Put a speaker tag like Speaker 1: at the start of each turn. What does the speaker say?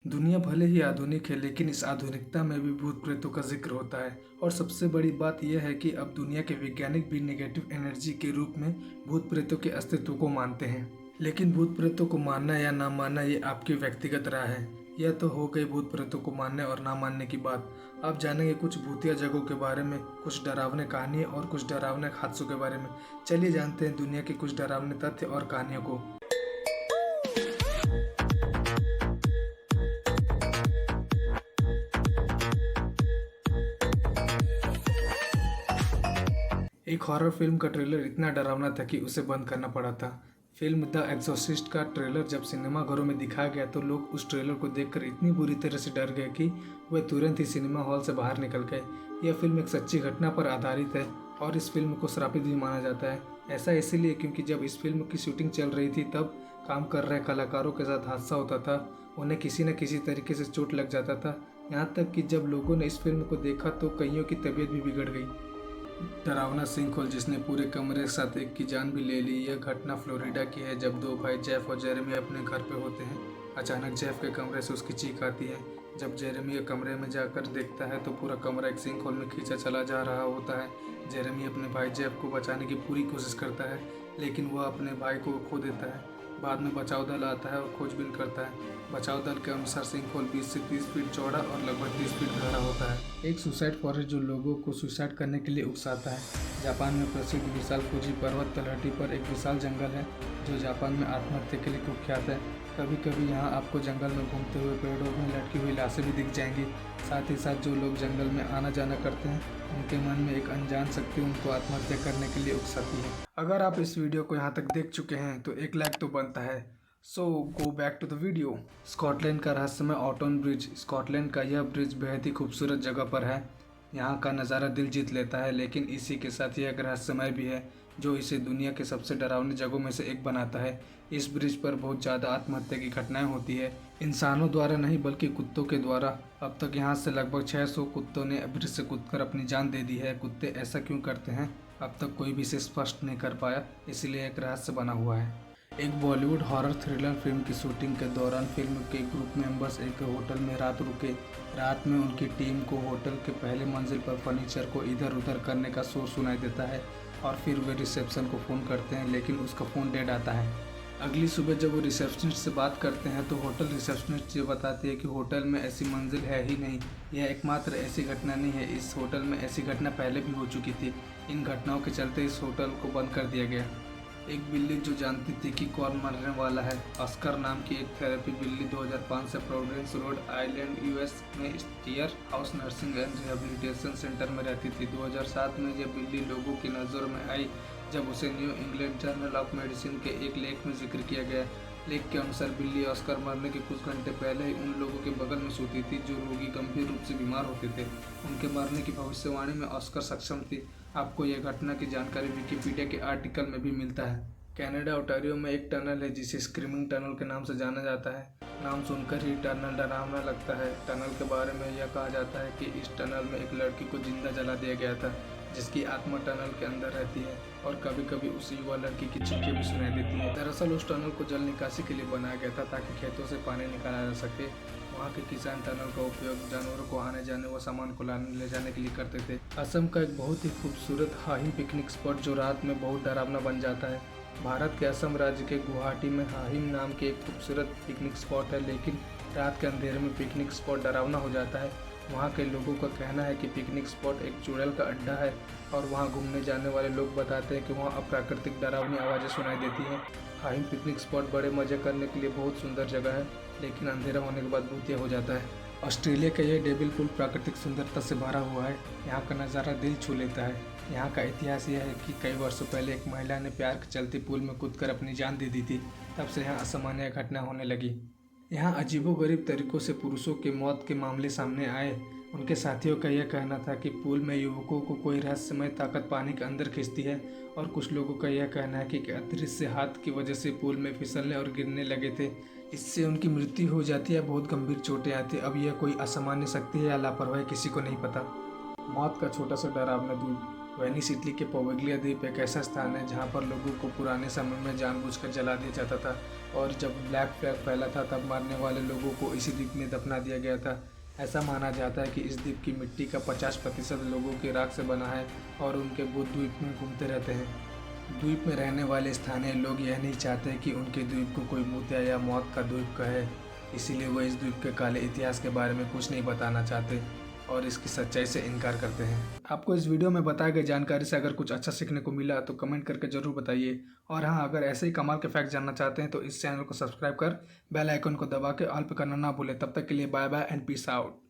Speaker 1: दुनिया भले ही आधुनिक है, लेकिन इस आधुनिकता में भी भूत प्रेतों का जिक्र होता है। और सबसे बड़ी बात यह है कि अब दुनिया के वैज्ञानिक भी नेगेटिव एनर्जी के रूप में भूत प्रेतों के अस्तित्व को मानते हैं। लेकिन भूत प्रेतों को मानना या ना मानना ये आपकी व्यक्तिगत राय है। यह तो हो गई भूत प्रेतों को मानने और ना मानने की बात। आप जानेंगे कुछ भूतिया जगहों के बारे में, कुछ डरावने कहानी और कुछ डरावने हादसों के बारे में। चलिए जानते हैं दुनिया के कुछ डरावने तथ्य और कहानियों को। एक हॉरर फिल्म का ट्रेलर इतना डरावना था कि उसे बंद करना पड़ा था। फिल्म द एक्सोर्सिस्ट का ट्रेलर जब सिनेमा घरों में दिखाया गया तो लोग उस ट्रेलर को देखकर इतनी बुरी तरह से डर गए कि वे तुरंत ही सिनेमा हॉल से बाहर निकल गए। यह फिल्म एक सच्ची घटना पर आधारित है और इस फिल्म को श्रापित भी माना जाता है। ऐसा इसलिए क्योंकि जब इस फिल्म की शूटिंग चल रही थी तब काम कर रहे कलाकारों के साथ हादसा होता था। उन्हें किसी न किसी तरीके से चोट लग जाता था। यहाँ तक कि जब लोगों ने इस फिल्म को देखा तो कईयों की तबीयत भी बिगड़ गई। डरावना सिंक होल जिसने पूरे कमरे के साथ एक की जान भी ले ली। यह घटना फ्लोरिडा की है जब दो भाई जेफ और जेरेमी अपने घर पे होते हैं। अचानक जेफ के कमरे से उसकी चीख आती है। जब जेरेमी कमरे में जाकर देखता है तो पूरा कमरा एक सिंक होल में खींचा चला जा रहा होता है। जेरेमी अपने भाई जेफ को बचाने की पूरी कोशिश करता है, लेकिन वह अपने भाई को खो देता है। बाद में बचाव दल आता है और खोजबीन करता है। बचाव दल के अनुसार सिंक होल 20 से 30 फीट चौड़ा और लगभग 30 फीट गहरा होता है। एक सुसाइड फॉरेस्ट जो लोगों को सुसाइड करने के लिए उकसाता है। जापान में प्रसिद्ध विशाल फूजी पर्वत तलहटी पर एक विशाल जंगल है जो जापान में आत्महत्या के लिए कुख्यात है। कभी कभी यहाँ आपको जंगल में घूमते हुए पेड़ों में लटकी हुई लाशें भी दिख जाएंगी। साथ ही साथ जो लोग जंगल में आना जाना करते हैं उनके मन में एक अनजान शक्ति उनको आत्महत्या करने के लिए उकसाती है। अगर आप इस वीडियो को यहाँ तक देख चुके हैं तो 1 लाइक तो बनता है। So go back to the video. Scotland का रहस्यमय ऑटन ब्रिज। स्कॉटलैंड का यह ब्रिज बेहद ही खूबसूरत जगह पर है। यहाँ का नज़ारा दिल जीत लेता है, लेकिन इसी के साथ यह एक रहस्यमय भी है जो इसे दुनिया के सबसे डरावनी जगहों में से एक बनाता है। इस ब्रिज पर बहुत ज़्यादा आत्महत्या की घटनाएं होती है, इंसानों द्वारा नहीं बल्कि कुत्तों के द्वारा। अब तक यहाँ से लगभग 600 कुत्तों ने ब्रिज से कूदकर अपनी जान दे दी है। कुत्ते ऐसा क्यों करते हैं अब तक कोई भी इसे स्पष्ट नहीं कर पाया, इसलिए एक रहस्य बना हुआ है। एक बॉलीवुड हॉरर थ्रिलर फिल्म की शूटिंग के दौरान फिल्म के ग्रुप मेंबर्स एक होटल में रात रुके। रात में उनकी टीम को होटल के पहले मंजिल पर फर्नीचर को इधर उधर करने का शोर सुनाई देता है और फिर वे रिसेप्शन को फ़ोन करते हैं, लेकिन उसका फ़ोन डेड आता है। अगली सुबह जब वो रिसेप्शनिस्ट से बात करते हैं तो होटल रिसेप्शनिस्ट ये बताती है कि होटल में ऐसी मंजिल है ही नहीं। यह एकमात्र ऐसी घटना नहीं है, इस होटल में ऐसी घटना पहले भी हो चुकी थी। इन घटनाओं के चलते इस होटल को बंद कर दिया गया। एक बिल्ली जो जानती थी कि कौन मरने वाला है। ऑस्कर नाम की एक थेरेपी बिल्ली 2005 से प्रोविडेंस रोड आइलैंड यूएस में Steere house nursing and rehabilitation centre में रहती थी। 2007 में यह बिल्ली लोगों की नज़रों में आई जब उसे new England journal of medicine के एक लेख में जिक्र किया गया। लेख के अनुसार बिल्ली ऑस्कर मरने के कुछ घंटे पहले ही उन लोगों के बगल में सोती थी जो रोगी गंभीर रूप से बीमार होते थे। उनके मरने की भविष्यवाणी में ऑस्कर सक्षम थी। आपको यह घटना की जानकारी विकिपीडिया के आर्टिकल में भी मिलता है। कनाडा ओटारियो में एक टनल है जिसे स्क्रीमिंग टनल के नाम से जाना जाता है। नाम सुनकर ही टनल डरावना लगता है। टनल के बारे में यह कहा जाता है कि इस टनल में एक लड़की को जिंदा जला दिया गया था जिसकी आत्मा टनल के अंदर रहती है और कभी कभी उस युवा लड़की की चीखें भी सुनाई देती हैं। दरअसल उस टनल को जल निकासी के लिए बनाया गया था ताकि खेतों से पानी निकाला जा सके। वहाँ के किसान टनल का उपयोग जानवरों को आने जाने व सामान को लाने ले जाने के लिए करते थे। असम का एक बहुत ही खूबसूरत हाहिम पिकनिक स्पॉट जो रात में बहुत डरावना बन जाता है। भारत के असम राज्य के गुवाहाटी में हाहिम नाम की एक खूबसूरत पिकनिक स्पॉट है, लेकिन रात के अंधेरे में पिकनिक स्पॉट डरावना हो जाता है। वहाँ के लोगों का कहना है कि पिकनिक स्पॉट एक चुड़ैल का अड्डा है और वहाँ घूमने जाने वाले लोग बताते हैं कि वहाँ अप्राकृतिक डरावनी आवाज़ें सुनाई देती हैं। हाहिम पिकनिक स्पॉट बड़े मज़े करने के लिए बहुत सुंदर जगह है, लेकिन अंधेरा होने के बाद भूतिया हो जाता है। ऑस्ट्रेलिया का यह डेविल पूल प्राकृतिक सुंदरता से भरा हुआ है। यहाँ का नज़ारा दिल छू लेता है। यहाँ का इतिहास यह है कि कई वर्षों पहले एक महिला ने प्यार के चलते पुल में कूदकर अपनी जान दे दी थी। तब से यहाँ असामान्य घटना होने लगी। यहाँ अजीबोगरीब तरीकों से पुरुषों के मौत के मामले सामने आए। उनके साथियों का यह कहना था कि पुल में युवकों को कोई रहस्यमय ताकत पानी के अंदर खींचती है और कुछ लोगों का यह कहना है कि अदृश्य हाथ की वजह से पुल में फिसलने और गिरने लगे थे। इससे उनकी मृत्यु हो जाती है, बहुत गंभीर चोटें आती। अब यह कोई असामान्य शक्ति है या लापरवाही किसी को नहीं पता। मौत का छोटा सा डरावना द्वीप। वेनिस इटली के पोवेग्लिया द्वीप एक ऐसा स्थान है जहाँ पर लोगों को पुराने समय में जानबूझकर जला दिया जाता था और जब ब्लैक फ्लैग फैला था तब मरने वाले लोगों को इसी द्वीप में दफना दिया गया था। ऐसा माना जाता है कि इस द्वीप की मिट्टी का 50% लोगों की राख से बना है और उनके भूत द्वीप में घूमते रहते हैं। द्वीप में रहने वाले स्थानीय लोग यह नहीं चाहते कि उनके द्वीप को कोई भूतिया या मौत का द्वीप कहे, इसीलिए वो इस द्वीप के काले इतिहास के बारे में कुछ नहीं बताना चाहते और इसकी सच्चाई से इनकार करते हैं। आपको इस वीडियो में बताई गई जानकारी से अगर कुछ अच्छा सीखने को मिला तो कमेंट करके ज़रूर बताइए। और हाँ, अगर ऐसे ही कमाल के फैक्ट जानना चाहते हैं तो इस चैनल को सब्सक्राइब कर बेल आइकन को दबा के ऑल पे करना ना भूलें। तब तक के लिए bye bye and peace out.